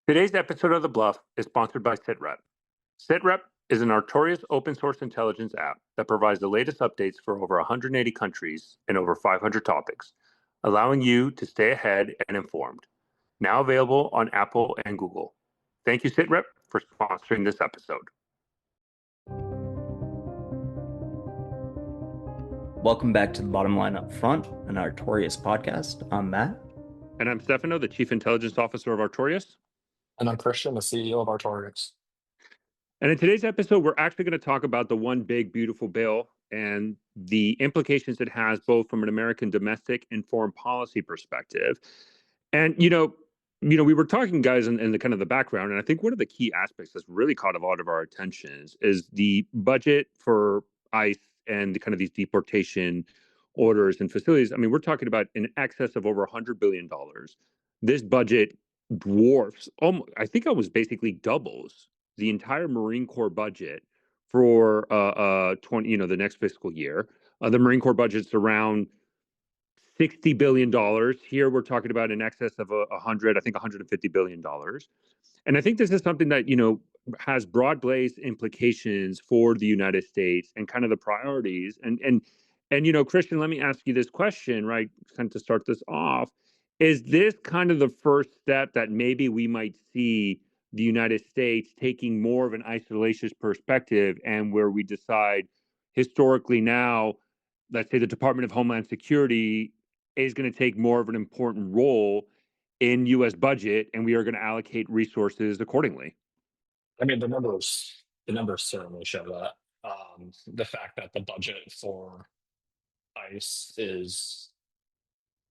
Today's episode of The Bluff is sponsored by SitRep. SitRep is an notorious open source intelligence app that provides the latest updates for over 180 countries and over 500 topics, allowing you to stay ahead and informed. Now available on Apple and Google. Thank you, SitRep, for sponsoring this episode. Welcome back to the Bottom Line Up Front, an Artorias podcast. I'm Matt. And I'm Stefano, the Chief Intelligence Officer of Artorias. And I'm Christian, the CEO of Artorias. And in today's episode, we're actually going to talk about the one big, beautiful bill and the implications it has both from an American domestic and foreign policy perspective. And, we were talking, guys, in the kind of the background, and I think one of the key aspects that's really caught a lot of our attention is the budget for ICE and the kind of these deportation orders and facilities. I mean, we're talking about in excess of over $100 billion. This budget dwarfs, I think it was basically doubles the entire Marine Corps budget for 20, the next fiscal year. The Marine Corps budget's around $60 billion. Here we're talking about in excess of $150 billion. And I think this is something that, has broad-based implications for the United States and kind of the priorities. And Christian, let me ask you this question, right? Kind of to start this off. Is this kind of the first step that maybe we might see the United States taking more of an isolationist perspective, and where we decide historically now, let's say the Department of Homeland Security is going to take more of an important role in U.S. budget, and we are going to allocate resources accordingly? I mean, the numbers certainly show that. The fact that the budget for ICE is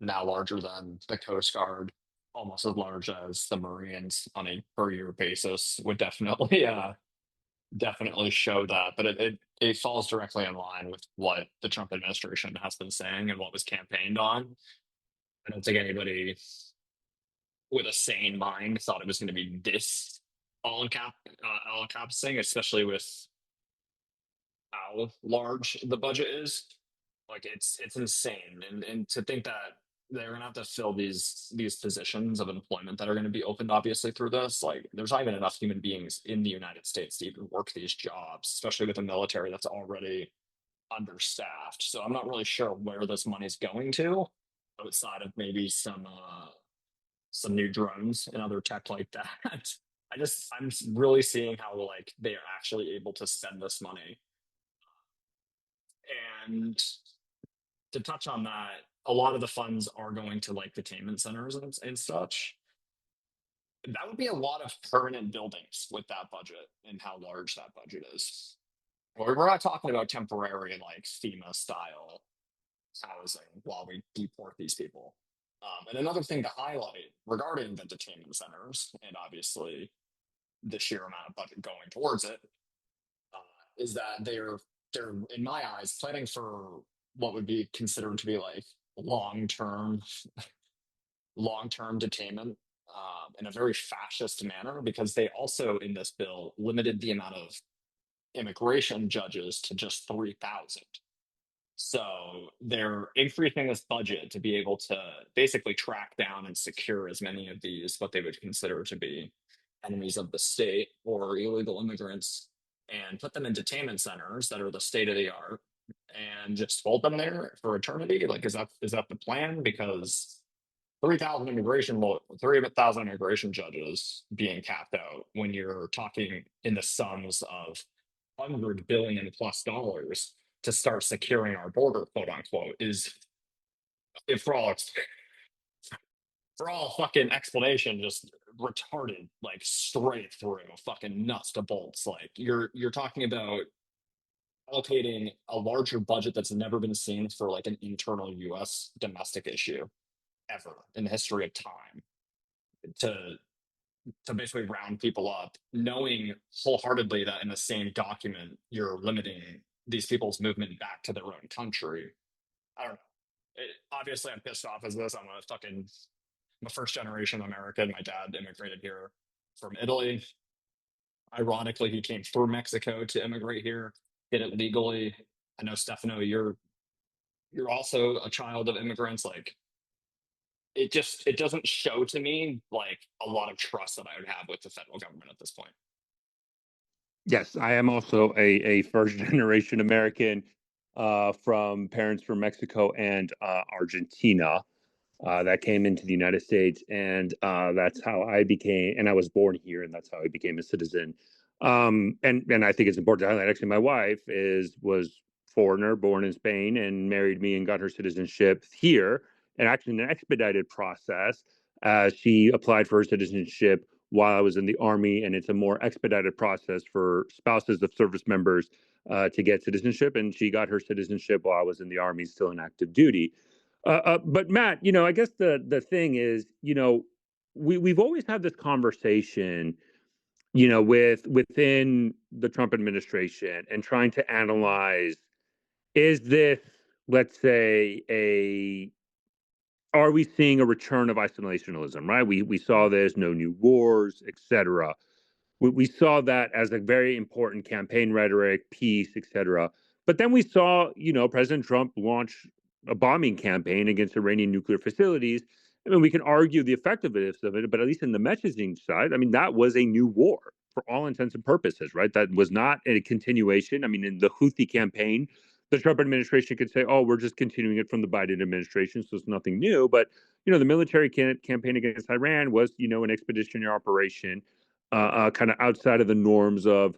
now larger than the Coast Guard, almost as large as the Marines on a per year basis, would definitely show that. But it falls directly in line with what the Trump administration has been saying and what was campaigned on. I don't think anybody with a sane mind thought it was going to be this all-encompassing, especially with how large the budget is. Like it's insane, and to think that they're going to have to fill these positions of employment that are going to be opened, obviously through this. Like, there's not even enough human beings in the United States to even work these jobs, especially with a military that's already understaffed. So I'm not really sure where this money's going to, outside of maybe some new drones and other tech like that. I'm really seeing how like they are actually able to spend this money. And to touch on that, a lot of the funds are going to like detainment centers and such. That would be a lot of permanent buildings with that budget and how large that budget is. We're not talking about temporary like FEMA style housing while we deport these people. And another thing to highlight regarding the detainment centers, and obviously the sheer amount of budget going towards it, is that they're in my eyes planning for what would be considered to be like long-term detainment, in a very fascist manner, because they also in this bill limited the amount of immigration judges to just 3,000. So they're increasing this budget to be able to basically track down and secure as many of these, what they would consider to be enemies of the state or illegal immigrants, and put them in detainment centers that are the state of the art and just hold them there for eternity. Like, is that the plan? Because 3,000 immigration judges being capped out when you're talking in the sums of $100 billion plus to start securing our border, quote unquote, is, if for all fucking explanation, just retarded, like straight through, fucking nuts to bolts. Like you're talking about allocating a larger budget that's never been seen for like an internal U.S. domestic issue ever in the history of time, to basically round people up, knowing wholeheartedly that in the same document you're limiting these people's movement back to their own country. I don't know. Obviously, I'm pissed off as this. I'm a first generation American. My dad immigrated here from Italy. Ironically, he came through Mexico to immigrate here, did it legally. I know, Stefano, you're also a child of immigrants. Like, it doesn't show to me like a lot of trust that I would have with the federal government at this point. Yes, I am also a first generation American from parents from Mexico and Argentina that came into the United States, and that's how I became. And I was born here, and that's how I became a citizen. And I think it's important to highlight. Actually, my wife was foreigner, born in Spain, and married me and got her citizenship here, and actually in an expedited process. She applied for her citizenship while I was in the Army, and it's a more expedited process for spouses of service members to get citizenship. And she got her citizenship while I was in the Army, still in active duty. But Matt, I guess the thing is, we've always had this conversation, within the Trump administration and trying to analyze, is this, let's say, are we seeing a return of isolationism, right? We saw this, no new wars, etc. We saw that as a very important campaign rhetoric, peace, etc. But then we saw, President Trump launch a bombing campaign against Iranian nuclear facilities. I mean, we can argue the effectiveness of it, but at least in the messaging side, I mean, that was a new war for all intents and purposes, right? That was not a continuation. I mean, in the Houthi campaign, the Trump administration could say, "Oh, we're just continuing it from the Biden administration, so it's nothing new." But the military campaign against Iran was, an expeditionary operation, kind of outside of the norms uh,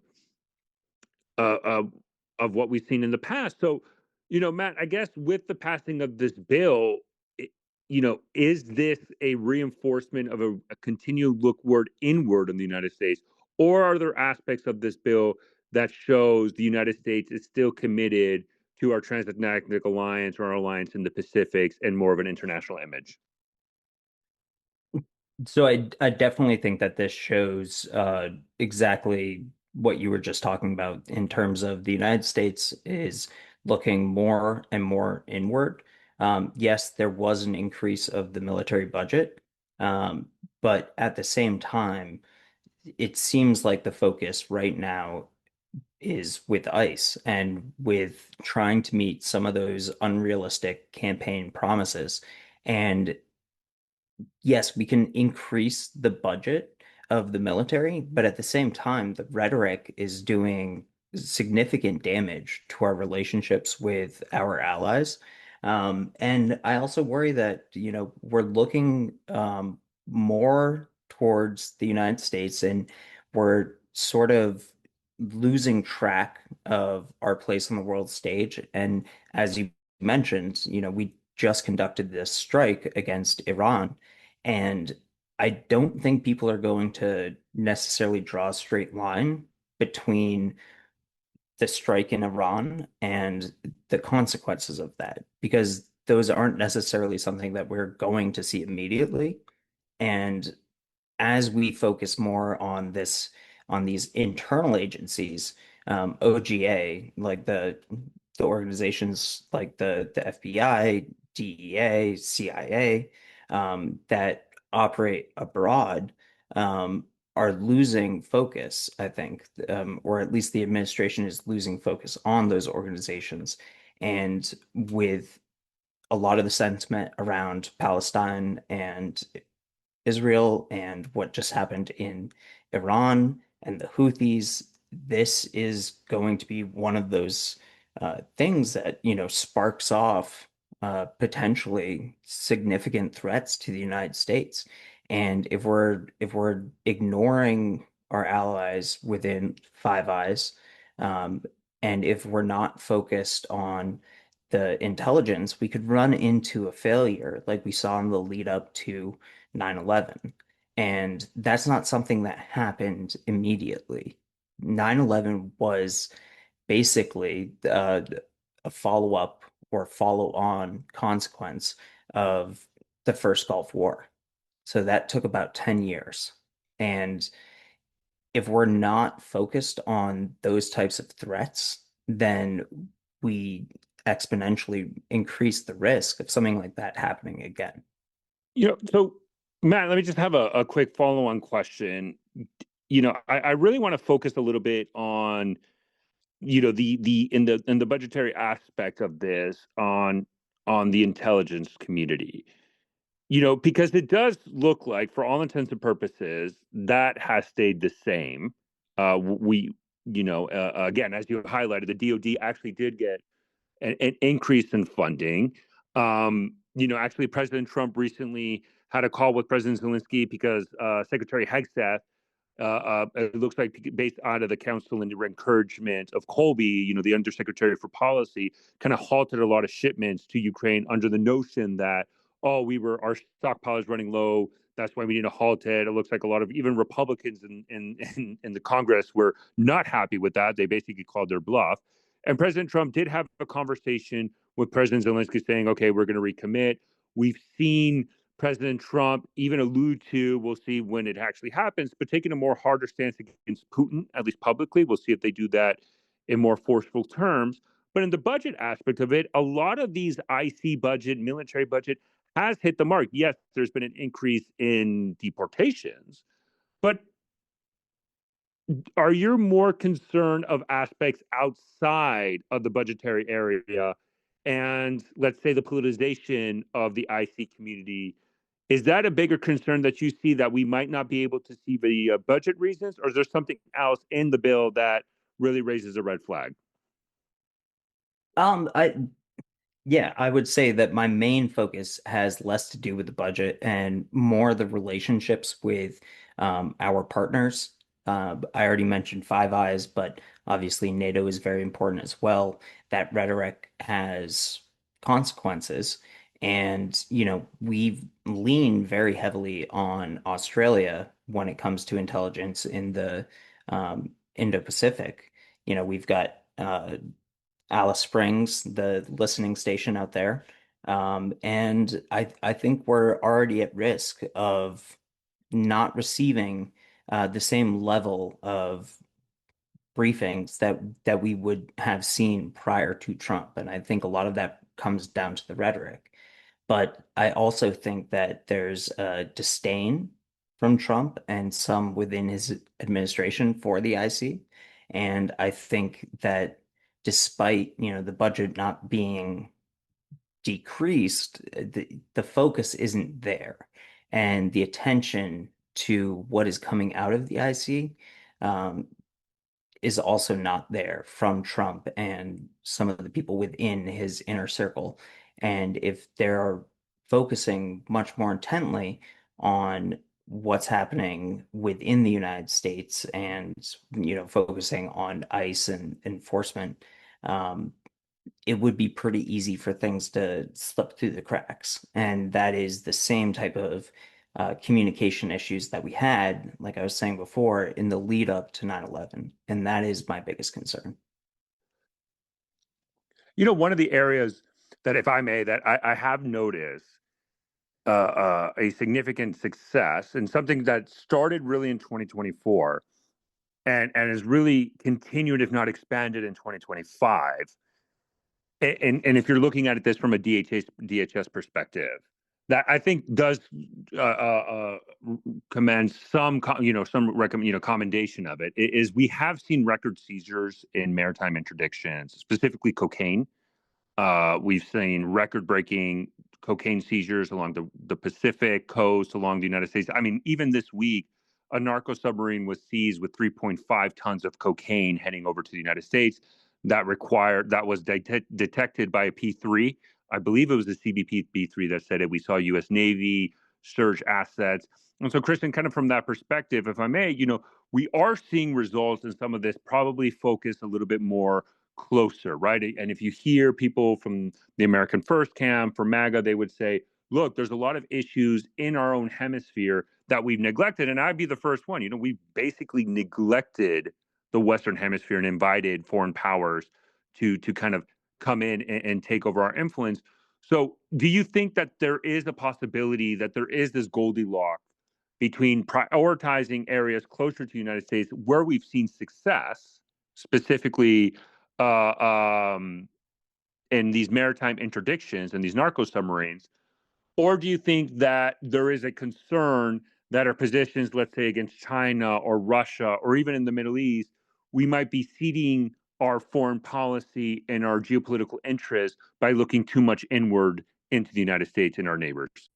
of of what we've seen in the past. So, Matt, I guess with the passing of this bill, it, is this a reinforcement of a continued lookward inward in the United States, or are there aspects of this bill that shows the United States is still committed to our transatlantic alliance or our alliance in the Pacifics and more of an international image? So I definitely think that this shows exactly what you were just talking about in terms of the United States is looking more and more inward. Yes, there was an increase of the military budget, um, but at the same time, it seems like the focus right now is with ICE and with trying to meet some of those unrealistic campaign promises. And yes, we can increase the budget of the military, but at the same time, the rhetoric is doing significant damage to our relationships with our allies. And I also worry that, we're looking more towards the United States and we're sort of losing track of our place on the world stage. And as you mentioned, we just conducted this strike against Iran. And I don't think people are going to necessarily draw a straight line between the strike in Iran and the consequences of that, because those aren't necessarily something that we're going to see immediately. And as we focus more on on these internal agencies, OGA, like the organizations like the FBI, DEA, CIA, that operate abroad, are losing focus, I think, or at least the administration is losing focus on those organizations. And with a lot of the sentiment around Palestine and Israel and what just happened in Iran and the Houthis, this is going to be one of those things that, sparks off potentially significant threats to the United States. And if we're ignoring our allies within Five Eyes, um, and if we're not focused on the intelligence, we could run into a failure like we saw in the lead up to 9/11. And that's not something that happened immediately. 9/11 was basically a follow-up or follow-on consequence of the first Gulf War. So that took about 10 years. And if we're not focused on those types of threats, then we exponentially increase the risk of something like that happening again. So Matt, let me just have a quick follow-on question. I really want to focus a little bit on, the budgetary aspect of this on the intelligence community. because it does look like, for all intents and purposes, that has stayed the same. Again, as you highlighted, the DoD actually did get an increase in funding. Actually, President Trump recently had a call with President Zelensky because Secretary Hegseth, it looks like, based out of the counsel and the encouragement of Colby, the Undersecretary for Policy, kind of halted a lot of shipments to Ukraine under the notion that, oh, our stockpile is running low. That's why we need to halt it. It looks like a lot of even Republicans in the Congress were not happy with that. They basically called their bluff. And President Trump did have a conversation with President Zelensky saying, okay, we're going to recommit. We've seen President Trump even allude to, we'll see when it actually happens, but taking a more harder stance against Putin, at least publicly. We'll see if they do that in more forceful terms. But in the budget aspect of it, a lot of these IC budget, military budget, has hit the mark. Yes, there's been an increase in deportations, but are you more concerned of aspects outside of the budgetary area and, let's say, the politicization of the IC community? Is that a bigger concern that you see, that we might not be able to see the budget reasons, or is there something else in the bill that really raises a red flag? I Yeah, I would say that my main focus has less to do with the budget and more the relationships with our partners. I already mentioned Five Eyes, but obviously NATO is very important as well. That rhetoric has consequences. And, we've leaned very heavily on Australia when it comes to intelligence in the Indo-Pacific. We've got Alice Springs, the listening station out there. And I think we're already at risk of not receiving the same level of briefings that we would have seen prior to Trump. And I think a lot of that comes down to the rhetoric. But I also think that there's a disdain from Trump and some within his administration for the IC. And I think that despite, the budget not being decreased, the focus isn't there. And the attention to what is coming out of the IC um, is also not there from Trump and some of the people within his inner circle. And if they're focusing much more intently on what's happening within the United States and, focusing on ICE and enforcement, um, it would be pretty easy for things to slip through the cracks. And that is the same type of communication issues that we had, like I was saying before, in the lead up to 9/11. And that is my biggest concern. One of the areas that, if I may, that I have noticed a significant success, and something that started really in 2024 and has really continued, if not expanded, in 2025. And if you're looking at this from a DHS perspective, that I think does commend some recommend, commendation of it, is we have seen record seizures in maritime interdictions, specifically cocaine. We've seen record-breaking cocaine seizures along the Pacific coast, along the United States. I mean, even this week, a narco submarine was seized with 3.5 tons of cocaine heading over to the United States. That was detected by a P3. I believe it was the CBP P3 that said it. We saw U.S. Navy surge assets. And so, Christian, kind of from that perspective, if I may, we are seeing results, and some of this probably focus a little bit more closer, right? And if you hear people from the American First camp, for MAGA, they would say, look, there's a lot of issues in our own hemisphere that we've neglected. And I'd be the first one. We've basically neglected the Western hemisphere and invited foreign powers to kind of come in and take over our influence. So do you think that there is a possibility that there is this Goldilocks between prioritizing areas closer to the United States where we've seen success, specifically in these maritime interdictions and these narco submarines? Or do you think that there is a concern that our positions, let's say, against China or Russia, or even in the Middle East, we might be ceding our foreign policy and our geopolitical interests by looking too much inward into the United States and our neighbors?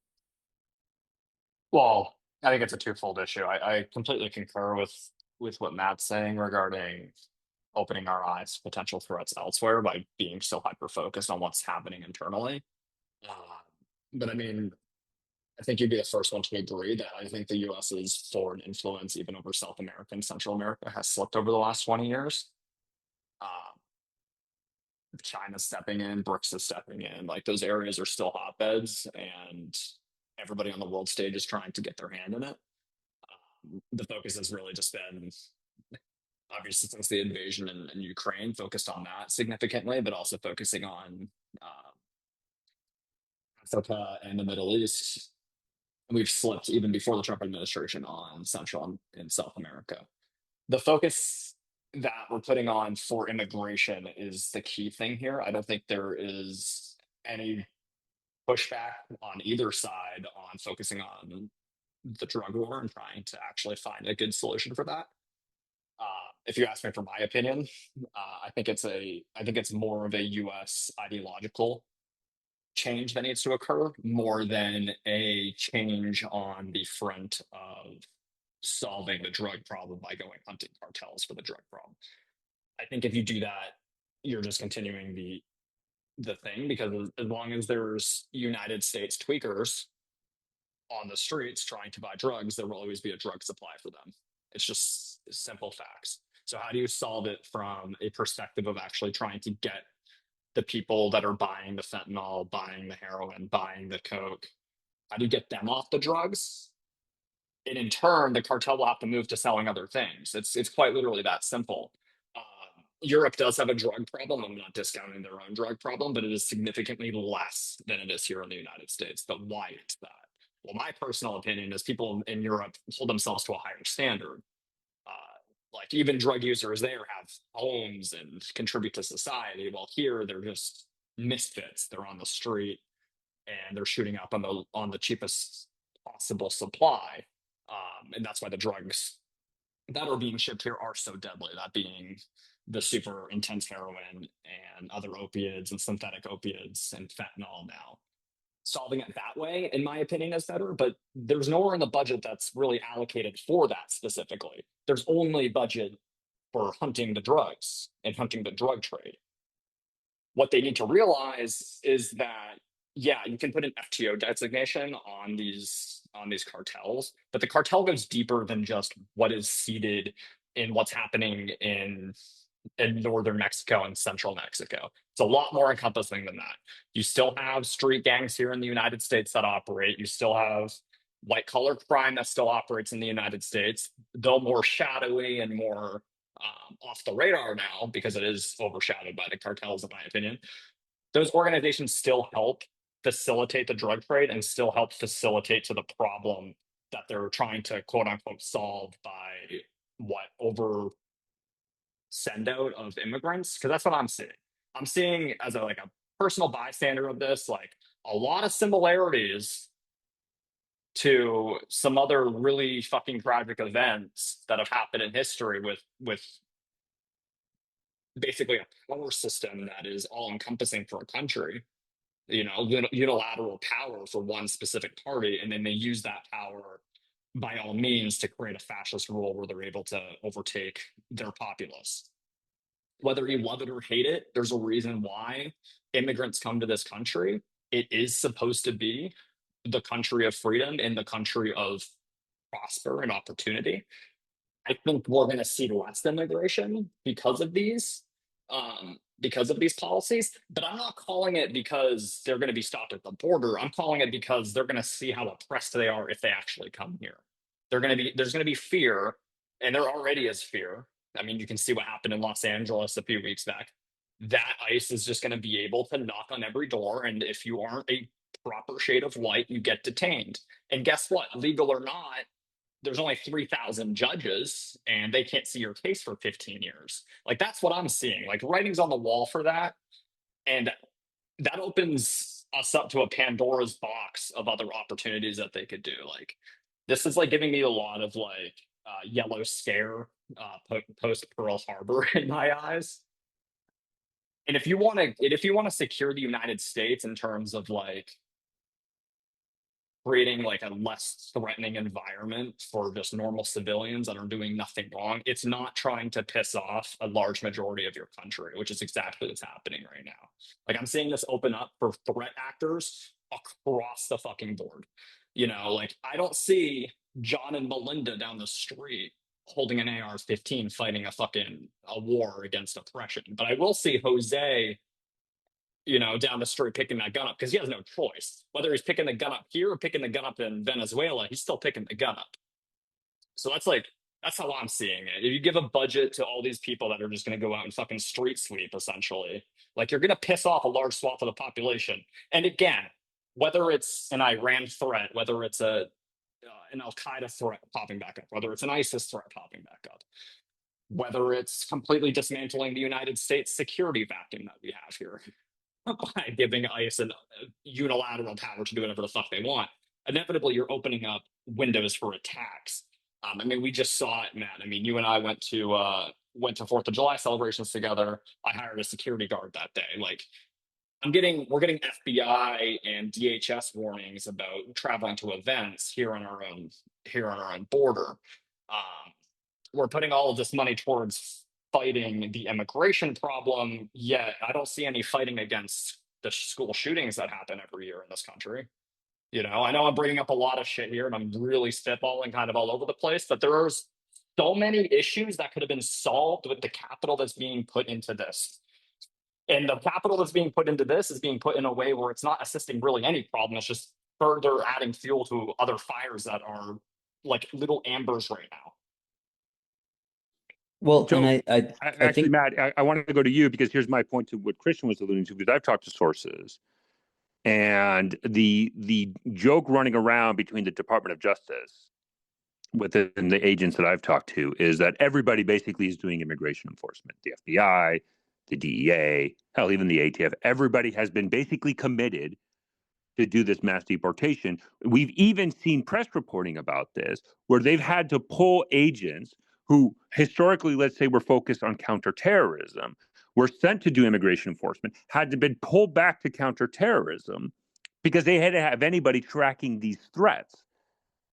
Well, I think it's a twofold issue. I completely concur with what Matt's saying regarding opening our eyes to potential threats elsewhere by being so hyper focused on what's happening internally. Uh, but I mean, I think you'd be the first one to agree that I think the US's foreign influence, even over South America and Central America, has slipped over the last 20 years. Uh, China's stepping in, BRICS is stepping in. Like those areas are still hotbeds, and everybody on the world stage is trying to get their hand in it. The focus has really just been, obviously, since the invasion in Ukraine, focused on that significantly, but also focusing on uh, Africa and the Middle East. We've slipped even before the Trump administration on Central and South America. The focus that we're putting on for immigration is the key thing here. I don't think there is any pushback on either side on focusing on the drug war and trying to actually find a good solution for that. If you ask me for my opinion, I think it's more of a U.S. ideological change that needs to occur more than a change on the front of solving the drug problem by going hunting cartels for the drug problem. I think if you do that, you're just continuing the thing because as long as there's United States tweakers on the streets trying to buy drugs, there will always be a drug supply for them. It's just simple facts. So how do you solve it from a perspective of actually trying to get the people that are buying the fentanyl, buying the heroin, buying the coke? How do you get them off the drugs? And in turn, the cartel will have to move to selling other things. It's quite literally that simple. Europe does have a drug problem. I'm not discounting their own drug problem, but it is significantly less than it is here in the United States. But why is that? Well, my personal opinion is people in Europe hold themselves to a higher standard. Uh, like even drug users there have homes and contribute to society. While here, they're just misfits. They're on the street and they're shooting up on the cheapest possible supply. And that's why the drugs that are being shipped here are so deadly. That being the super intense heroin and other opiates and synthetic opiates and fentanyl now. Solving it that way, in my opinion, is better, but there's nowhere in the budget that's really allocated for that specifically. There's only budget for hunting the drugs and hunting the drug trade. What they need to realize is that yeah, you can put an FTO designation on these cartels, but the cartel goes deeper than just what is seated in what's happening in northern Mexico and central Mexico. It's a lot more encompassing than that. You still have street gangs here in the United States that operate. You still have white collar crime that still operates in the United States, though more shadowy and more off the radar now because it is overshadowed by the cartels, in my opinion. Those organizations still help facilitate the drug trade and still help facilitate to the problem that they're trying to quote unquote solve by what over send out of immigrants, because that's what I'm seeing. I'm seeing as a like a personal bystander of this, like a lot of similarities to some other really fucking tragic events that have happened in history with basically a power system that is all encompassing for a country, you know, unilateral power for one specific party, and then they use that power by all means to create a fascist rule where they're able to overtake their populace. Whether you love it or hate it, there's a reason why immigrants come to this country. It is supposed to be the country of freedom and the country of prosper and opportunity. I think we're going to see less immigration because of these policies. But I'm not calling it because they're going to be stopped at the border. I'm calling it because they're going to see how oppressed they are if they actually come here. There's going to be fear, and there already is fear. I mean, you can see what happened in Los Angeles a few weeks back. That ICE is just going to be able to knock on every door, and if you aren't a proper shade of white, you get detained. And guess what? Legal or not, there's only 3,000 judges and they can't see your case for 15 years. Like that's what I'm seeing. Like writing's on the wall for that. And that opens us up to a Pandora's box of other opportunities that they could do. Like this is like giving me a lot of like yellow scare post Pearl Harbor in my eyes. And if you want to secure the United States in terms of like creating like a less threatening environment for just normal civilians that are doing nothing wrong. It's not trying to piss off a large majority of your country, which is exactly what's happening right now. Like I'm seeing this open up for threat actors across the fucking board. Like I don't see John and Melinda down the street holding an AR-15 fighting a war against oppression. But I will see Jose, down the street picking that gun up because he has no choice. Whether he's picking the gun up here or picking the gun up in Venezuela, he's still picking the gun up. So that's how I'm seeing it. If you give a budget to all these people that are just going to go out and fucking street sweep, essentially, like you're going to piss off a large swath of the population. And again, whether it's an Iran threat, whether it's an Al Qaeda threat popping back up, whether it's an ISIS threat popping back up, whether it's completely dismantling the United States security vacuum that we have here by giving ICE a unilateral power to do whatever the fuck they want, inevitably you're opening up windows for attacks. I mean, we just saw it, Matt. I mean, you and I went to Fourth of July celebrations together. I hired a security guard that day. Like, we're getting FBI and DHS warnings about traveling to events here on our own border. We're putting all of this money towards fighting the immigration problem, yet I don't see any fighting against the school shootings that happen every year in this country. I know I'm bringing up a lot of shit here and I'm really spitballing kind of all over the place, but there's so many issues that could have been solved with the capital that's being put into this. And the capital that's being put into this is being put in a way where it's not assisting really any problem. It's just further adding fuel to other fires that are like little ambers right now. Well, and So, I actually, think, Matt, I wanted to go to you because here's my point to what Christian was alluding to, because I've talked to sources, and the joke running around between the Department of Justice within the agents that I've talked to is that everybody basically is doing immigration enforcement. The FBI, the DEA, hell, even the ATF. Everybody has been basically committed to do this mass deportation. We've even seen press reporting about this where they've had to pull agents who historically, let's say, were focused on counterterrorism, were sent to do immigration enforcement, had to be pulled back to counterterrorism because they had to have anybody tracking these threats.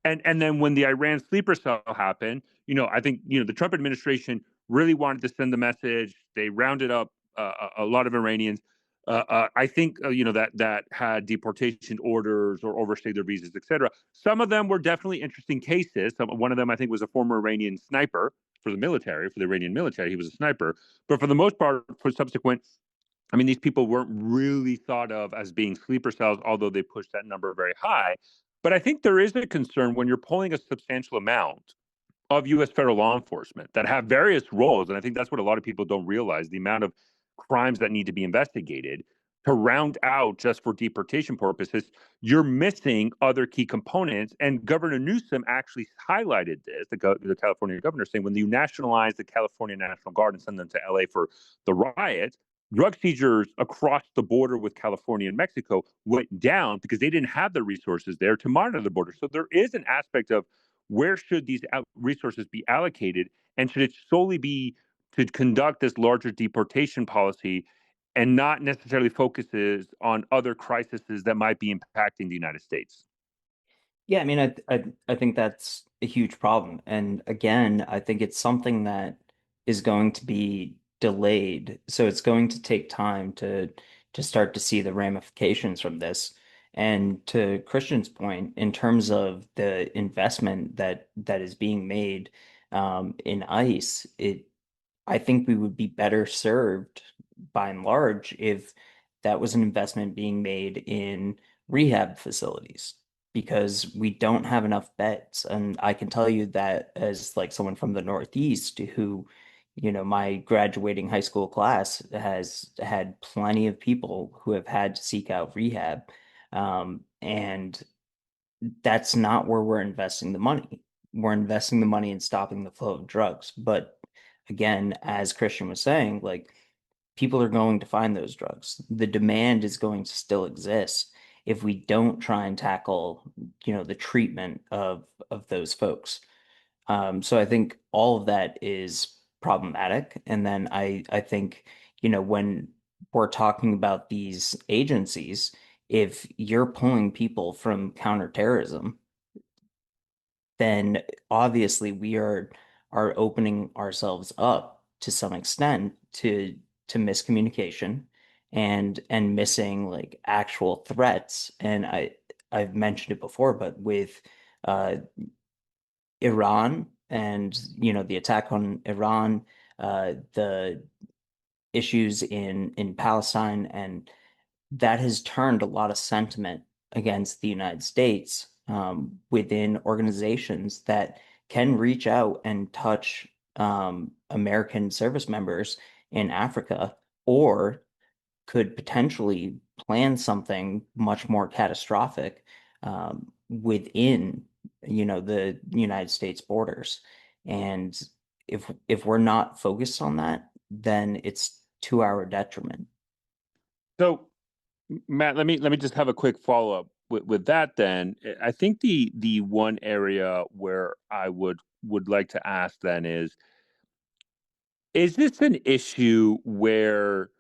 And then when the Iran sleeper cell happened, I think the Trump administration really wanted to send the message. They rounded up a lot of Iranians. I think that had deportation orders or overstayed their visas, etc. Some of them were definitely interesting cases. One of them, I think, was a former Iranian sniper for the Iranian military. He was a sniper, but for the most part, for subsequent, I mean, these people weren't really thought of as being sleeper cells, although they pushed that number very high. But I think there is a concern when you're pulling a substantial amount of U.S. federal law enforcement that have various roles. And I think that's what a lot of people don't realize, the amount of crimes that need to be investigated to round out just for deportation purposes. You're missing other key components. And Governor Newsom actually highlighted this, the California governor, saying when you nationalize the California National Guard and send them to L.A. for the riots, drug seizures across the border with California and Mexico went down because they didn't have the resources there to monitor the border. So there is an aspect of where should these resources be allocated, and should it solely be to conduct this larger deportation policy and not necessarily focuses on other crises that might be impacting the United States? yeah, I mean, I think that's a huge problem. And again, I think it's something that is going to be delayed. So it's going to take time to start to see the ramifications from this. And to Christian's point, in terms of the investment that is being made in ICE, I think we would be better served by and large if that was an investment being made in rehab facilities because we don't have enough beds. And I can tell you that as like someone from the Northeast who, my graduating high school class has had plenty of people who have had to seek out rehab. And that's not where we're investing the money. We're investing the money in stopping the flow of drugs. But again, as Christian was saying, like people are going to find those drugs. The demand is going to still exist if we don't try and tackle, the treatment of those folks. So I think all of that is problematic. And then I think, when we're talking about these agencies, if you're pulling people from counterterrorism, then obviously we are opening ourselves up to some extent to miscommunication and missing like actual threats. And I've mentioned it before, but with uh Iran and the attack on Iran, the issues in Palestine, and that has turned a lot of sentiment against the United States within organizations that can reach out and touch American service members in Africa, or could potentially plan something much more catastrophic within, the United States borders. And if we're not focused on that, then it's to our detriment. So, Matt, let me just have a quick follow up with that. Then, I think the one area where I would like to ask then is this an issue where,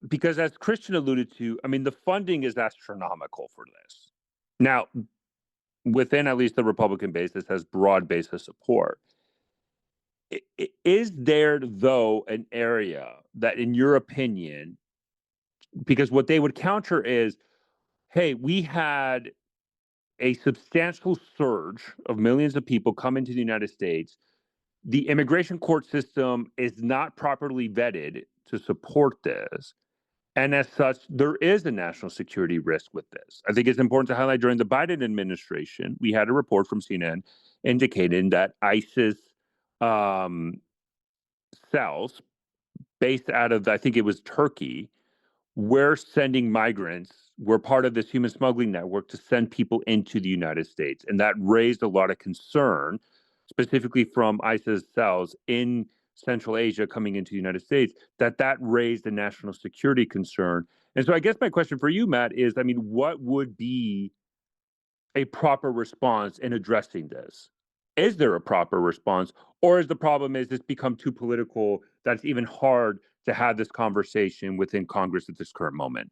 because as Christian alluded to, I mean, the funding is astronomical for this. Now, within at least the Republican base, this has broad base of support. Is there, though, an area that, in your opinion, because what they would counter is, hey, we had a substantial surge of millions of people come into the United States. The immigration court system is not properly vetted to support this. And as such, there is a national security risk with this. I think it's important to highlight during the Biden administration, we had a report from CNN indicating that ISIS um, cells based out of, I think it was Turkey, we're sending migrants. We're part of this human smuggling network to send people into the United States. And that raised a lot of concern, specifically from ISIS cells in Central Asia coming into the United States, that raised a national security concern. And so I guess my question for you, Matt, is, I mean, what would be a proper response in addressing this? Is there a proper response? Or is the problem is it's become too political that it's even hard to have this conversation within Congress at this current moment?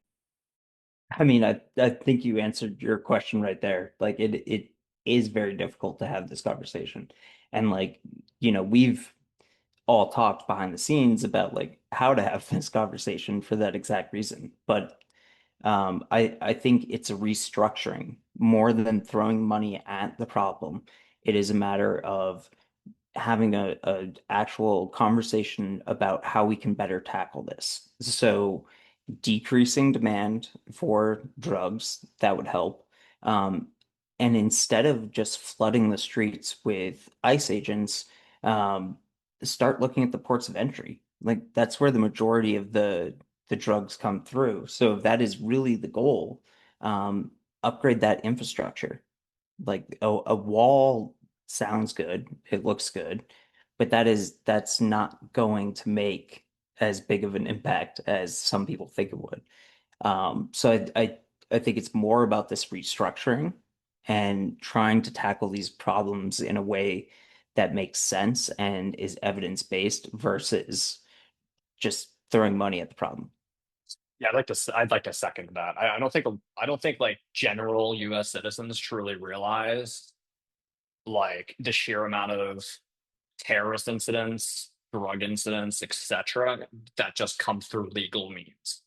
I mean, I think you answered your question right there. Like it is very difficult to have this conversation. And like, we've all talked behind the scenes about like how to have this conversation for that exact reason. But I think it's a restructuring more than throwing money at the problem. It is a matter of having a actual conversation about how we can better tackle this. So decreasing demand for drugs, that would help. Um, and instead of just flooding the streets with ICE agents, um, start looking at the ports of entry. Like that's where the majority of the drugs come through. So if that is really the goal, upgrade that infrastructure. Like a wall sounds good, it looks good, but that's not going to make as big of an impact as some people think it would. So I think it's more about this restructuring and trying to tackle these problems in a way that makes sense and is evidence-based versus just throwing money at the problem. Yeah, I'd like to second that. I don't think like general U.S. citizens truly realize like the sheer amount of terrorist incidents, drug incidents, etc., that just come through legal means.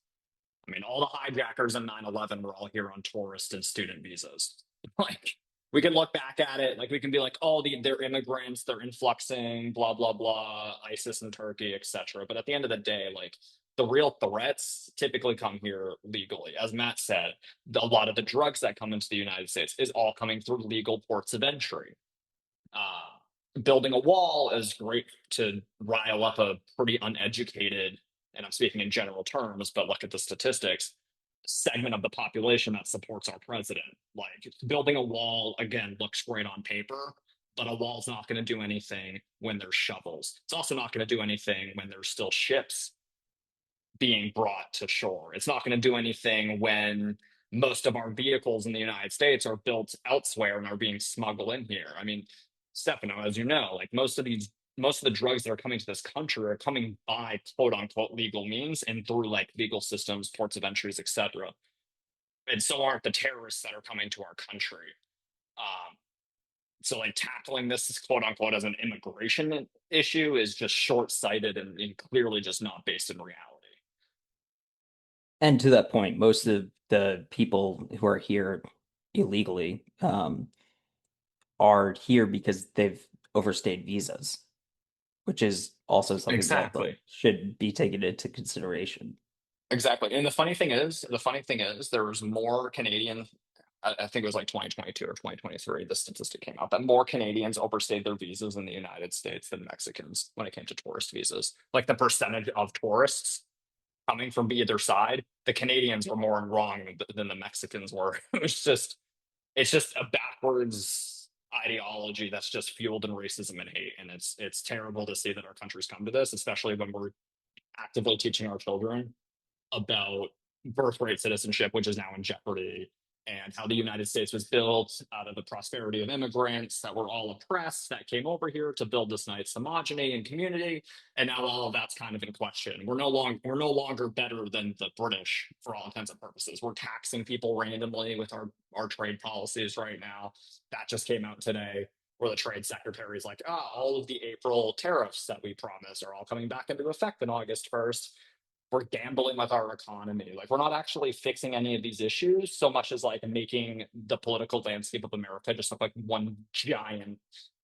I mean, all the hijackers in 9/11 were all here on tourist and student visas. Like, we can look back at it, like we can be like, oh, they're immigrants, they're influxing, blah blah blah, ISIS in Turkey, etc. But at the end of the day, like the real threats typically come here legally. As Matt said, a lot of the drugs that come into the United States is all coming through legal ports of entry. Building a wall is great to rile up a pretty uneducated, and I'm speaking in general terms, but look at the statistics, segment of the population that supports our president. Like building a wall, again, looks great on paper, but a wall's not going to do anything when there's shovels. It's also not going to do anything when there's still ships being brought to shore. It's not going to do anything when most of our vehicles in the United States are built elsewhere and are being smuggled in here. I mean, Stefano, as you know, like most of these most of the drugs that are coming to this country are coming by quote unquote legal means and through like legal systems, ports of entries, etc. And so aren't the terrorists that are coming to our country. Um, so like tackling this quote unquote as an immigration issue is just short sighted and clearly just not based in reality. And to that point, most of the people who are here illegally are here because they've overstayed visas, which is also something that Exactly. should be taken into consideration. Exactly. And the funny thing is, there was more Canadian. I think it was like 2022 or 2023. The statistic came out that more Canadians overstayed their visas in the United States than Mexicans when it came to tourist visas. Like the percentage of tourists coming from either side, the Canadians were more wrong than the Mexicans were. It's just a backwards ideology that's just fueled in racism and hate, and it's terrible to see that our country's come to this, especially when we're actively teaching our children about birthright citizenship, which is now in jeopardy, and how the United States was built out of the prosperity of immigrants that were all oppressed that came over here to build this nice homogeny and community, and now all of that's kind of in question. We're no longer better than the British for all intents and purposes. We're taxing people randomly with our trade policies right now. That just came out today. Where the trade secretary is like, all of the April tariffs that we promised are all coming back into effect on August 1st. We're gambling with our economy. Like we're not actually fixing any of these issues so much as like making the political landscape of America just look like one giant.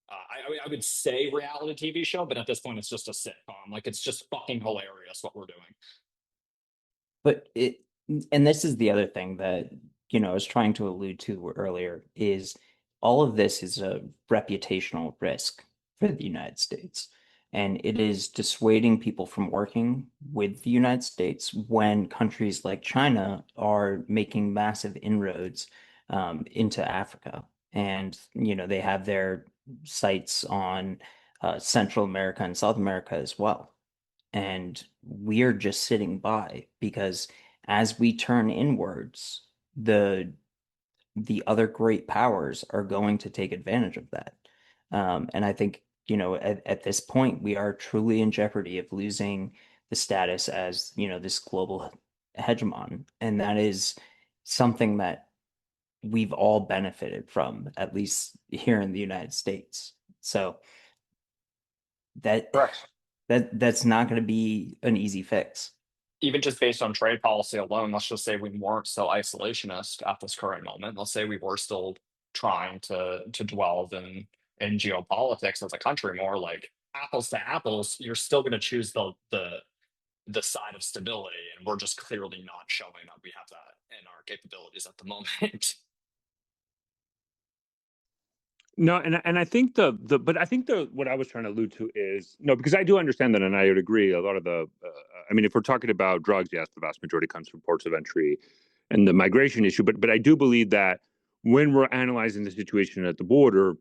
I would say reality TV show, but at this point it's just a sitcom. Like it's just fucking hilarious what we're doing. But and this is the other thing that, I was trying to allude to earlier, is all of this is a reputational risk for the United States. And it is dissuading people from working with the United States when countries like China are making massive inroads into Africa. And, they have their sights on Central America and South America as well. And we're just sitting by because as we turn inwards, the other great powers are going to take advantage of that. And I think, at this point, we are truly in jeopardy of losing the status as, this global hegemon. And that is something that we've all benefited from, at least here in the United States. So that Correct. that's not going to be an easy fix. Even just based on trade policy alone, let's just say we weren't so isolationist at this current moment. Let's say we were still trying to dwell in geopolitics as a country more like apples to apples, you're still going to choose the side of stability, and we're just clearly not showing that we have that in our capabilities at the moment. No, and I think but I think the what I was trying to allude to is no, because I do understand that, and I would agree. A lot of I mean, if we're talking about drugs, yes, the vast majority comes from ports of entry, and the migration issue. But I do believe that when we're analyzing the situation at the border,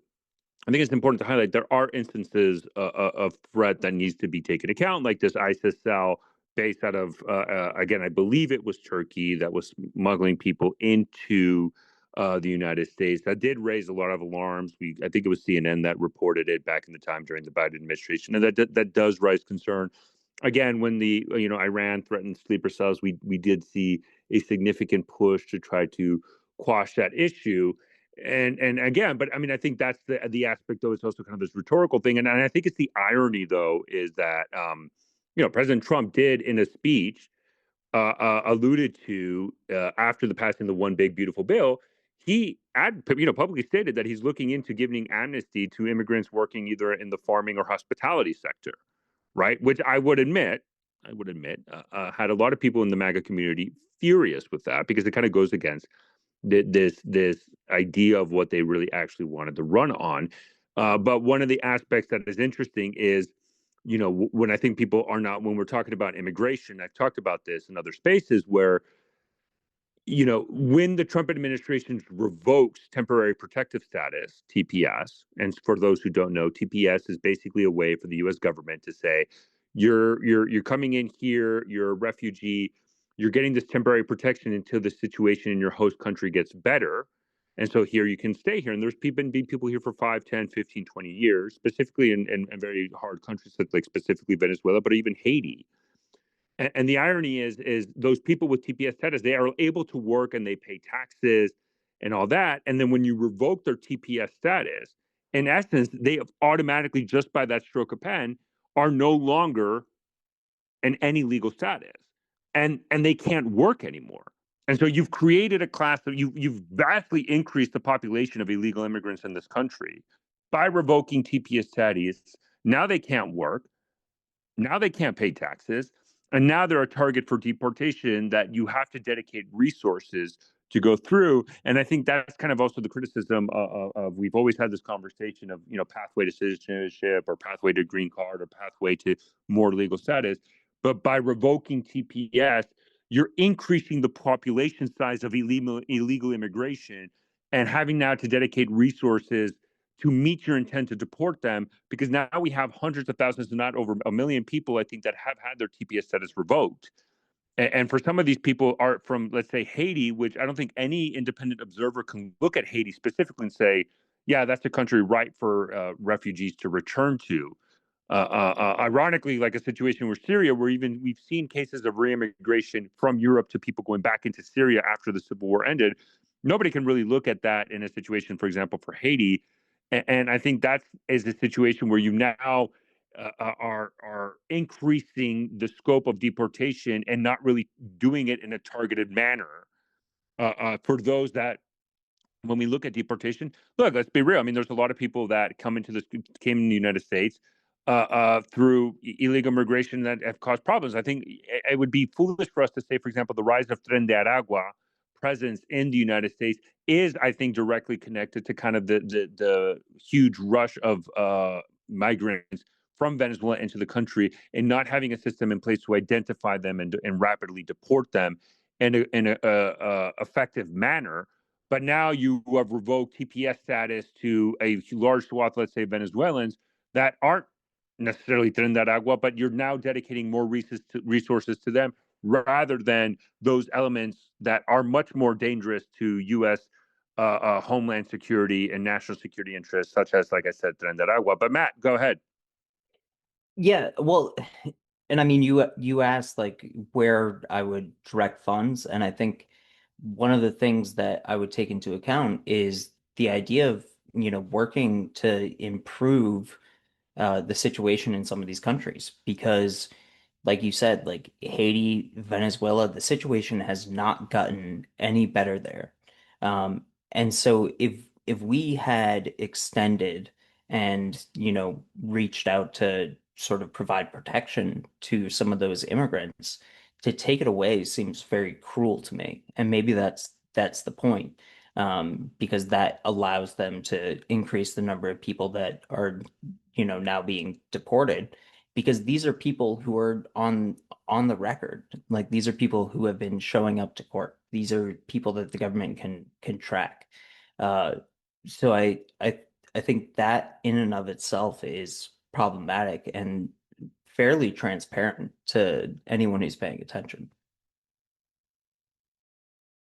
I think it's important to highlight there are instances of threat that needs to be taken account, like this ISIS cell based out of, again, I believe it was Turkey that was smuggling people into the United States. That did raise a lot of alarms. I think it was CNN that reported it back in the time during the Biden administration, and that does raise concern. Again, when the Iran threatened sleeper cells, we did see a significant push to try to quash that issue and again, but I mean, I think that's the aspect though. It's also kind of this rhetorical thing, and I think it's the irony though is that President Trump did in a speech alluded to after the passing of the one big beautiful bill. He publicly stated that he's looking into giving amnesty to immigrants working either in the farming or hospitality sector, right? Which I would admit, had a lot of people in the MAGA community furious with that because it kind of goes against this idea of what they really actually wanted to run on. But one of the aspects that is interesting is, when I think people are not, when we're talking about immigration, I've talked about this in other spaces where, when the Trump administration revokes temporary protective status, TPS, and for those who don't know, TPS is basically a way for the U.S. government to say, you're coming in here, you're a refugee, you're getting this temporary protection until the situation in your host country gets better. And so here you can stay here. And there's been people here for 5, 10, 15, 20 years, specifically in very hard countries like specifically Venezuela, but even Haiti. And the irony is those people with TPS status, they are able to work and they pay taxes and all that. And then when you revoke their TPS status, in essence, they automatically, just by that stroke of pen, are no longer in any legal status, and they can't work anymore. And so you've created a class of you've vastly increased the population of illegal immigrants in this country by revoking TPS status. Now they can't work. Now they can't pay taxes. And now they're a target for deportation that you have to dedicate resources to go through. And I think that's kind of also the criticism of we've always had this conversation of, pathway to citizenship or pathway to green card or pathway to more legal status. But by revoking TPS, you're increasing the population size of illegal immigration and having now to dedicate resources to meet your intent to deport them, because now we have hundreds of thousands, if not over a million people, I think, that have had their TPS status revoked. And for some of these people are from, let's say, Haiti, which I don't think any independent observer can look at Haiti specifically and say, yeah, that's a country ripe for refugees to return to. Ironically, like a situation where Syria, where even we've seen cases of reimmigration from Europe to people going back into Syria after the civil war ended. Nobody can really look at that in a situation, for example, for Haiti. And I think that is a situation where you now are increasing the scope of deportation and not really doing it in a targeted manner for those that, when we look at deportation, look, let's be real. I mean, there's a lot of people that came in the United States through illegal immigration that have caused problems. I think it would be foolish for us to say, for example, the rise of Tren de Aragua presence in the United States is, I think, directly connected to kind of the huge rush of migrants from Venezuela into the country, and not having a system in place to identify them and rapidly deport them in a effective manner. But now you have revoked TPS status to a large swath, let's say, Venezuelans that aren't necessarily Tren de Agua, but you're now dedicating more resources to them rather than those elements that are much more dangerous to U.S. Homeland security and national security interests, such as, like I said, Tren de Agua. But Matt, go ahead. Yeah, well, and I mean, you asked like where I would direct funds, and I think one of the things that I would take into account is the idea of, working to improve the situation in some of these countries, because like you said, like Haiti, Venezuela, the situation has not gotten any better there. And so if we had extended and, reached out to sort of provide protection to some of those immigrants, to take it away seems very cruel to me. And maybe that's the point. Because that allows them to increase the number of people that are, now being deported, because these are people who are on the record. Like these are people who have been showing up to court. These are people that the government can track. Uh, so I think that in and of itself is problematic and fairly transparent to anyone who's paying attention.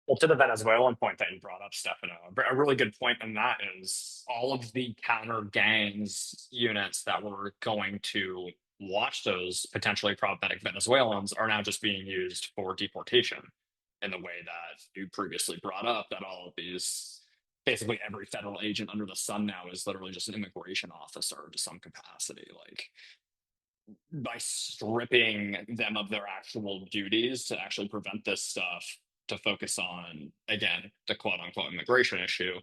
Well, to the Venezuelan point that you brought up, Stefano, a really good point in that is all of the counter gangs units that were going to watch those potentially problematic Venezuelans are now just being used for deportation in the way that you previously brought up, that all of these, basically every federal agent under the sun now is literally just an immigration officer to some capacity. Like, by stripping them of their actual duties to actually prevent this stuff, to focus on, again, the quote unquote immigration issue,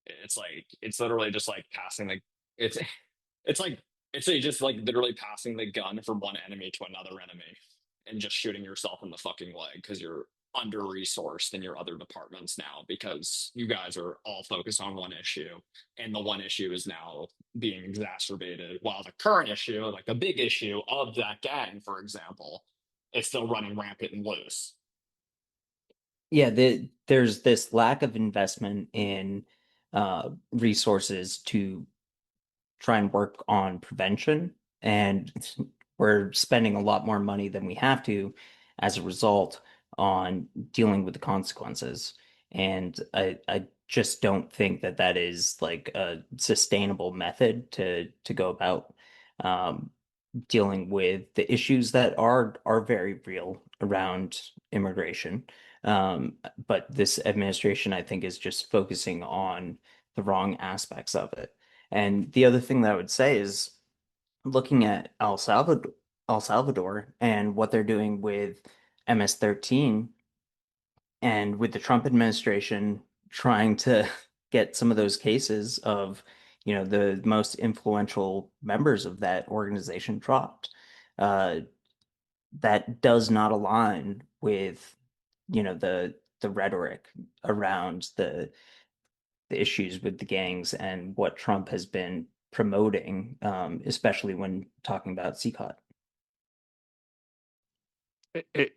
it's literally just like passing the it's it's like just like literally passing the gun from one enemy to another enemy and just shooting yourself in the fucking leg because you're under resourced in your other departments now, because you guys are all focused on one issue, and the one issue is now being exacerbated, while the current issue, like the big issue of that gang, for example, is still running rampant and loose. Yeah, there's this lack of investment in resources to try and work on prevention, and we're spending a lot more money than we have to as a result on dealing with the consequences. And I just don't think that that is like a sustainable method to go about um, dealing with the issues that are very real around immigration. But this administration, I think, is just focusing on the wrong aspects of it. And the other thing that I would say is looking at El Salvador and what they're doing with MS-13 and with the Trump administration trying to get some of those cases of, the most influential members of that organization dropped. Uh, that does not align with, the rhetoric around the issues with the gangs and what Trump has been promoting, especially when talking about CCOT. It,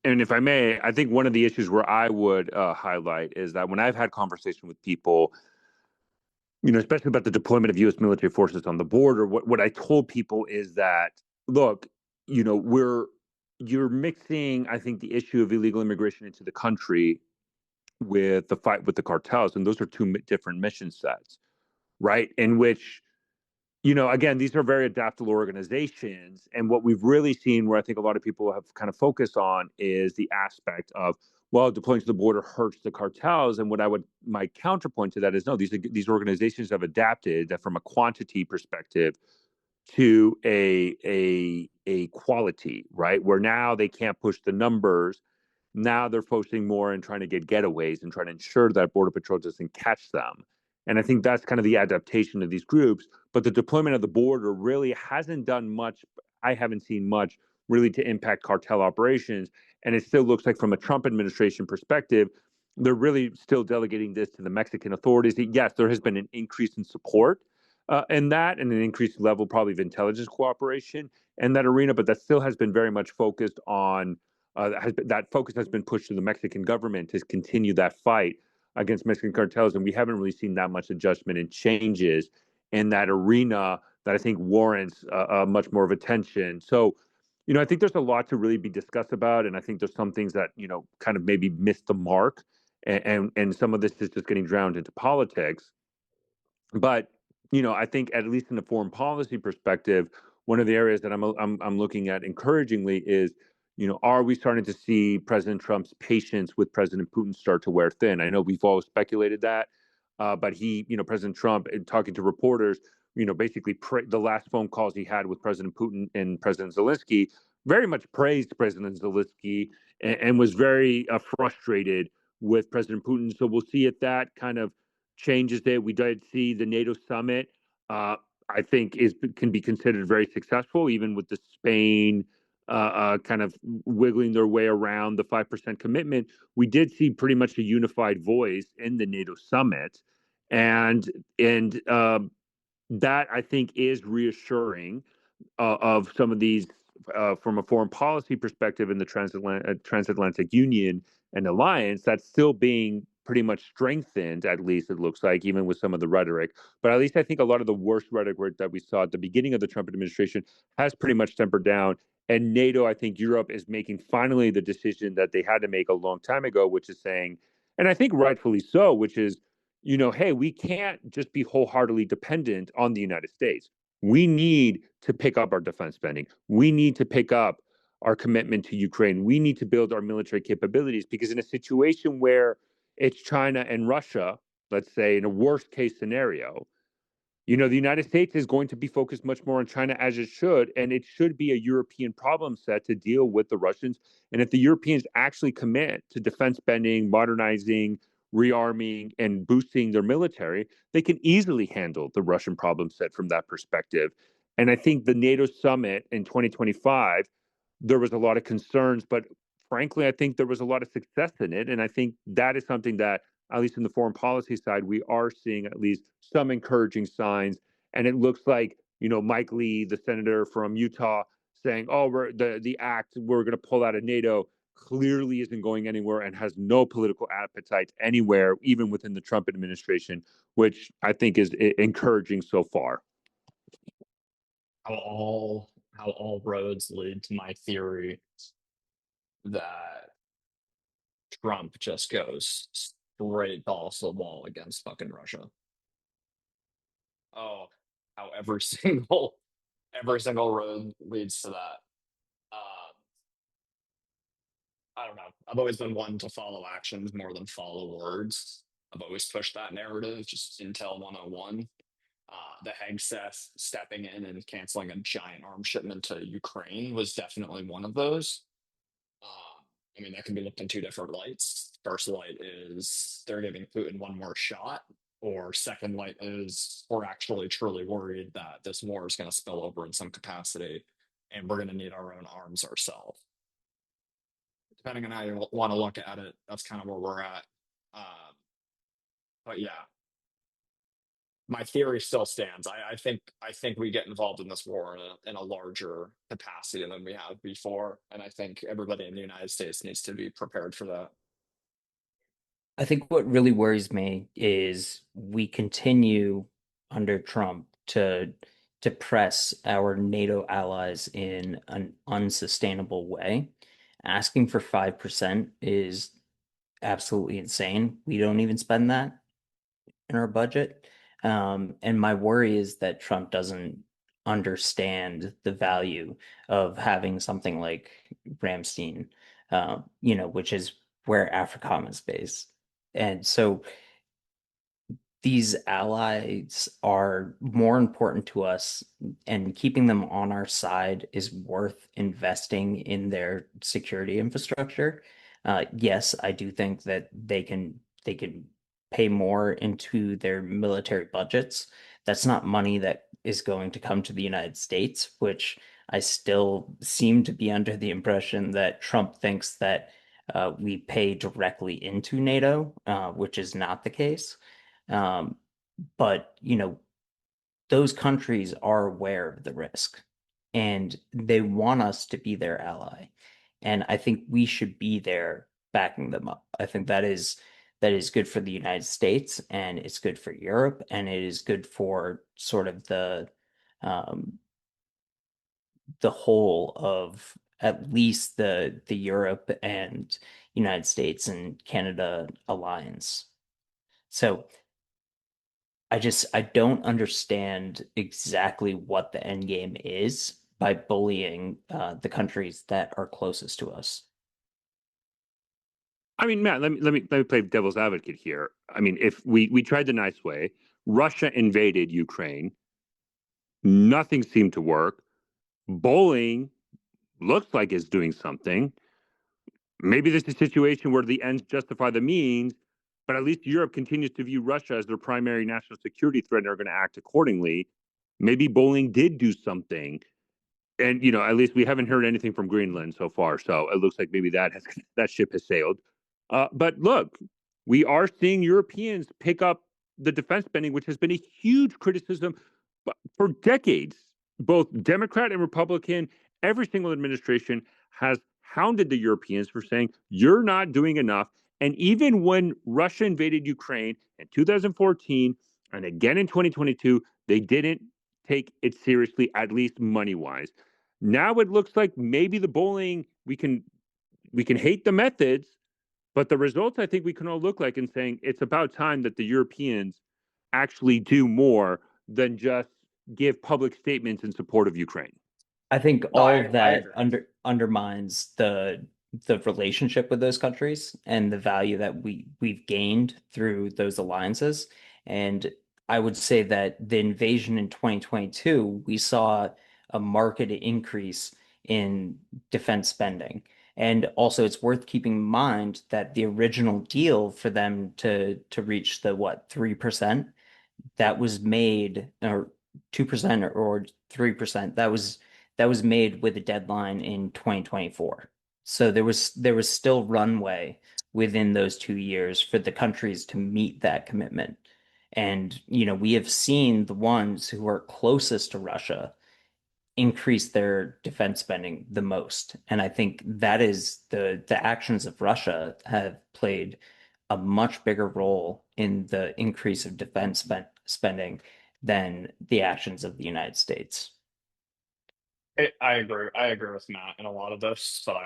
and if I may, I think one of the issues where I would highlight is that when I've had conversation with people, especially about the deployment of U.S. military forces on the border, what I told people is that, look, you're mixing, I think, the issue of illegal immigration into the country with the fight with the cartels, and those are two different mission sets, right? In which again, these are very adaptable organizations. And what we've really seen, where I think a lot of people have kind of focused on, is the aspect of, well, deploying to the border hurts the cartels. And my counterpoint to that is, no, these organizations have adapted that from a quantity perspective to a quality, right? Where now they can't push the numbers. Now they're focusing more on trying to get getaways and trying to ensure that Border Patrol doesn't catch them. And I think that's kind of the adaptation of these groups. But the deployment of the border really hasn't done much. I haven't seen much really to impact cartel operations. And it still looks like, from a Trump administration perspective, they're really still delegating this to the Mexican authorities. Yes, there has been an increase in support in that, and an increased level probably of intelligence cooperation in that arena, but that still has been very much focused on that focus has been pushed to the Mexican government to continue that fight against Mexican cartels, and we haven't really seen that much adjustment and changes in that arena that I think warrants much more of attention. So, I think there's a lot to really be discussed about, and I think there's some things that kind of maybe missed the mark, and some of this is just getting drowned into politics. But I think, at least in the foreign policy perspective, one of the areas that I'm looking at encouragingly is, are we starting to see President Trump's patience with President Putin start to wear thin? I know we've always speculated that, but President Trump, in talking to reporters, basically the last phone calls he had with President Putin and President Zelensky, very much praised President Zelensky, and was very frustrated with President Putin. So we'll see if that kind of changes it. We did see the NATO summit. I think can be considered very successful, even with the Spain kind of wiggling their way around the 5% commitment. We did see pretty much a unified voice in the NATO summit, and that, I think, is reassuring of some of these, from a foreign policy perspective, in the transatlantic union and alliance, that's still being pretty much strengthened, at least it looks like, even with some of the rhetoric. But at least I think a lot of the worst rhetoric that we saw at the beginning of the Trump administration has pretty much tempered down. And NATO, I think Europe is making finally the decision that they had to make a long time ago, which is saying, and I think rightfully so, which is, hey, we can't just be wholeheartedly dependent on the United States. We need to pick up our defense spending. We need to pick up our commitment to Ukraine. We need to build our military capabilities, because in a situation where it's China and Russia, let's say, in a worst case scenario, the United States is going to be focused much more on China, as it should, and it should be a European problem set to deal with the Russians. And if the Europeans actually commit to defense spending, modernizing, rearming, and boosting their military, they can easily handle the Russian problem set from that perspective. And I think the NATO summit in 2025, there was a lot of concerns, but frankly, I think there was a lot of success in it. And I think that is something that, at least in the foreign policy side, we are seeing at least some encouraging signs. And it looks like, Mike Lee, the senator from Utah, saying, "Oh, the act we're going to pull out of NATO," clearly isn't going anywhere and has no political appetite anywhere, even within the Trump administration, which I think is encouraging so far. How all roads lead to my theory that Trump just goes straight balls to the wall against fucking Russia. Oh, how every single road leads to that. Uh, I don't know. I've always been one to follow actions more than follow words. I've always pushed that narrative, just Intel 101. The Hegseth stepping in and canceling a giant arms shipment to Ukraine was definitely one of those. I mean, that can be looked in two different lights. First light is they're giving Putin one more shot, or second light is we're actually truly worried that this war is going to spill over in some capacity and we're going to need our own arms ourselves. Depending on how you want to look at it, that's kind of where we're at. Um, but yeah, my theory still stands. I think we get involved in this war in a larger capacity than we have before, and I think everybody in the United States needs to be prepared for that. I think what really worries me is we continue under Trump to press our NATO allies in an unsustainable way. Asking for 5% is absolutely insane. We don't even spend that in our budget. And my worry is that Trump doesn't understand the value of having something like Ramstein, which is where AFRICOM is based. And so these allies are more important to us, and keeping them on our side is worth investing in their security infrastructure. Yes, I do think that they can pay more into their military budgets. That's not money that is going to come to the United States, which I still seem to be under the impression that Trump thinks that we pay directly into NATO, which is not the case. Um, but, those countries are aware of the risk and they want us to be their ally. And I think we should be there backing them up. I think that is good for the United States, and it's good for Europe, and it is good for sort of um, the whole of at least the Europe and United States and Canada alliance. So I don't understand exactly what the end game is by bullying the countries that are closest to us. I mean, Matt, let me play devil's advocate here. I mean, if we tried the nice way, Russia invaded Ukraine, nothing seemed to work. Bowling looks like it's doing something. Maybe this is a situation where the ends justify the means, but at least Europe continues to view Russia as their primary national security threat and are going to act accordingly. Maybe bowling did do something. And at least we haven't heard anything from Greenland so far, so it looks like maybe that ship has sailed. But look, we are seeing Europeans pick up the defense spending, which has been a huge criticism for decades. Both Democrat and Republican, every single administration has hounded the Europeans for saying you're not doing enough. And even when Russia invaded Ukraine in 2014 and again in 2022, they didn't take it seriously, at least money wise. Now it looks like maybe the bowling we can hate the methods, but the results I think we can all look like in saying it's about time that the Europeans actually do more than just give public statements in support of Ukraine. I think No, all I of I that agree. undermines the relationship with those countries and the value that we've gained through those alliances. And I would say that the invasion in 2022, we saw a marked increase in defense spending. And also, it's worth keeping in mind that the original deal for them to reach the what, 3%, that was made, or 2% or 3%, that was made with a deadline in 2024. So there was still runway within those 2 years for the countries to meet that commitment. And we have seen the ones who are closest to Russia increase their defense spending the most. And I think that is the actions of Russia have played a much bigger role in the increase of defense spending than the actions of the United States. I agree. I agree with Matt in a lot of this, but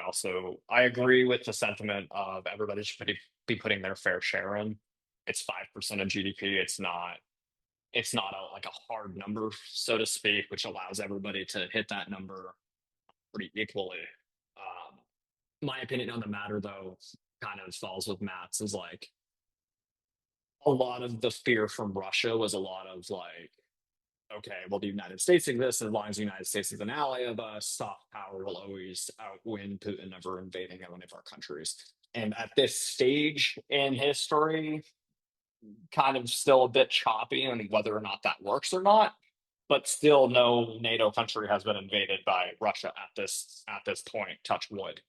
I agree with the sentiment of everybody should be putting their fair share in. It's 5% of GDP. It's not a like a hard number, so to speak, which allows everybody to hit that number pretty equally. My opinion on the matter, though, kind of falls with Matt's. Is like a lot of the fear from Russia was a lot of like, okay, well, the United States exists. As long as the United States is an ally of us, soft power will always outwin Putin ever invading one of our countries. And at this stage in history, kind of still a bit choppy on whether or not that works or not. But still, no NATO country has been invaded by Russia at this point. Touch wood,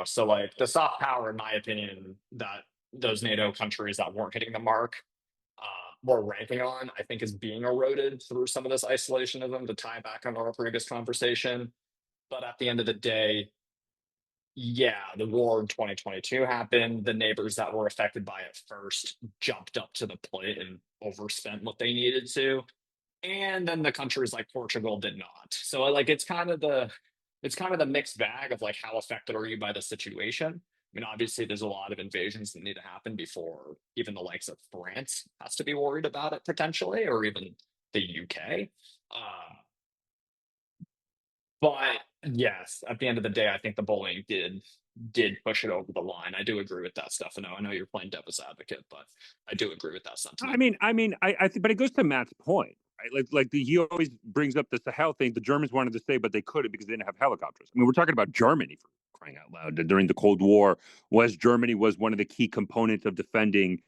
So like the soft power, in my opinion, that those NATO countries that weren't hitting the mark were ranking on, I think, is being eroded through some of this isolationism. To tie back on our previous conversation, but at the end of the day, yeah, the war in 2022 happened. The neighbors that were affected by it first jumped up to the plate and overspent what they needed to. And then the countries like Portugal did not. So like it's kind of the mixed bag of like how affected are you by the situation. I mean, obviously there's a lot of invasions that need to happen before even the likes of France has to be worried about it potentially, or even the UK. Um, but yes, at the end of the day, I think the bullying did push it over the line. I do agree with that, Stefano. I know you're playing devil's advocate, but I do agree with that sentiment. I think, but it goes to Matt's point, right? He always brings up the Sahel thing. The Germans wanted to stay, but they couldn't because they didn't have helicopters. I mean, we're talking about Germany, for crying out loud. During the Cold War, West Germany was one of the key components of defending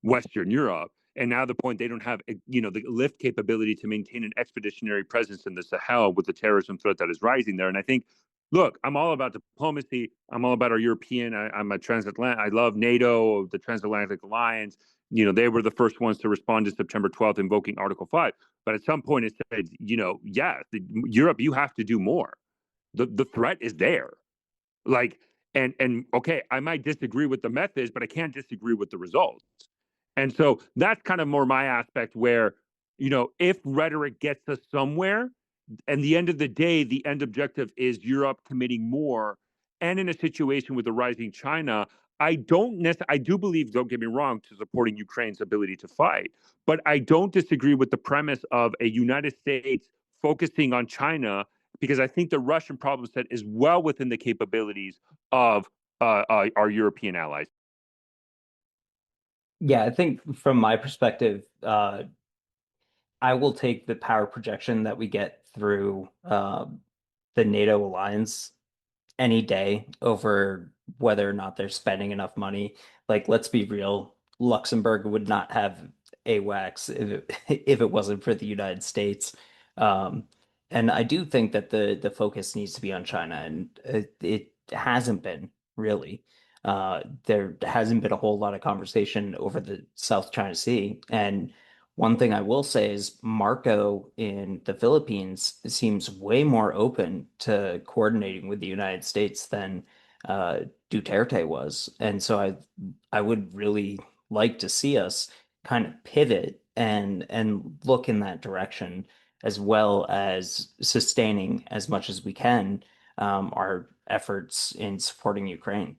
Western Europe. And now the point, they don't have, the lift capability to maintain an expeditionary presence in the Sahel with the terrorism threat that is rising there. And I think, look, I'm all about diplomacy. I'm all about our European. I'm a transatlantic. I love NATO, the transatlantic alliance. They were the first ones to respond to September 12th, invoking Article 5. But at some point, it said, Europe, you have to do more. The threat is there. Like, and okay, I might disagree with the methods, but I can't disagree with the results. And so that's kind of more my aspect where, if rhetoric gets us somewhere, and the end of the day, the end objective is Europe committing more. And in a situation with a rising China, I do believe, don't get me wrong, to supporting Ukraine's ability to fight. But I don't disagree with the premise of a United States focusing on China, because I think the Russian problem set is well within the capabilities of our European allies. Yeah, I think from my perspective, I will take the power projection that we get through the NATO alliance any day over whether or not they're spending enough money. Like, let's be real, Luxembourg would not have AWACS if it wasn't for the United States. Um, and I do think that the focus needs to be on China, and it hasn't been really. There hasn't been a whole lot of conversation over the South China Sea. And one thing I will say is Marco in the Philippines seems way more open to coordinating with the United States than Duterte was. And so I would really like to see us kind of pivot and look in that direction, as well as sustaining as much as we can our efforts in supporting Ukraine.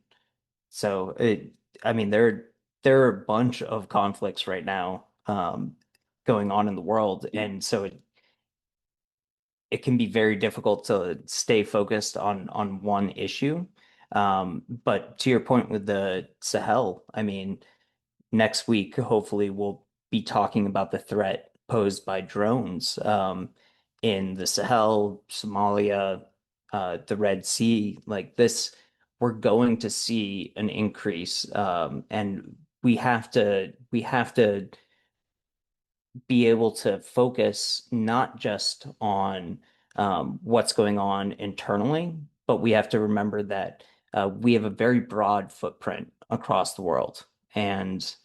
So I mean, there are a bunch of conflicts right now going on in the world, and so it can be very difficult to stay focused on one issue. But to your point with the Sahel, I mean, next week, hopefully, we'll be talking about the threat posed by drones in the Sahel, Somalia, the Red Sea. Like this, we're going to see an increase, and we have to be able to focus not just on what's going on internally, but we have to remember that we have a very broad footprint across the world. And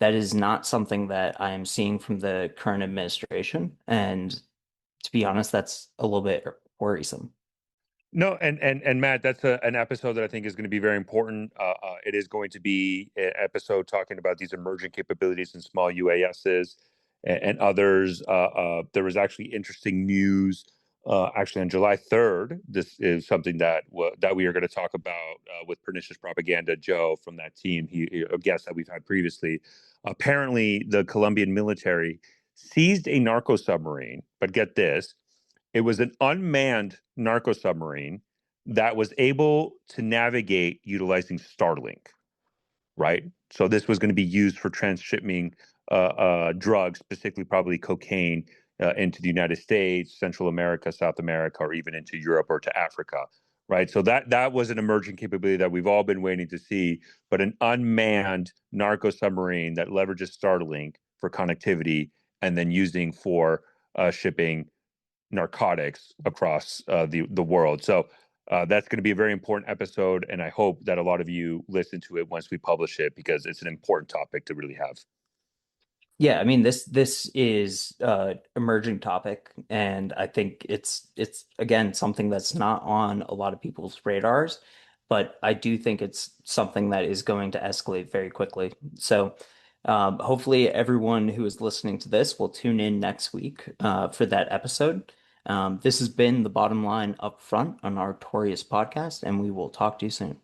that is not something that I am seeing from the current administration. And to be honest, that's a little bit worrisome. No, and Matt, that's an episode that I think is going to be very important. It is going to be an episode talking about these emerging capabilities in small UASs and others. There was actually interesting news actually on July 3rd. This is something that we are going to talk about with Pernicious Propaganda. Joe from that team, a guest that we've had previously. Apparently, the Colombian military seized a narco submarine, but get this, it was an unmanned narco submarine that was able to navigate utilizing Starlink, right? So this was going to be used for transshipping drugs, specifically probably cocaine, into the United States, Central America, South America, or even into Europe or to Africa, right? So that was an emerging capability that we've all been waiting to see, but an unmanned narco submarine that leverages Starlink for connectivity and then using for shipping narcotics across the world. So that's going to be a very important episode, and I hope that a lot of you listen to it once we publish it because it's an important topic to really have. Yeah, I mean this is emerging topic, and I think it's again something that's not on a lot of people's radars, but I do think it's something that is going to escalate very quickly. So hopefully everyone who is listening to this will tune in next week for that episode. This has been the Bottom Line Up Front on our Torious podcast, and we will talk to you soon.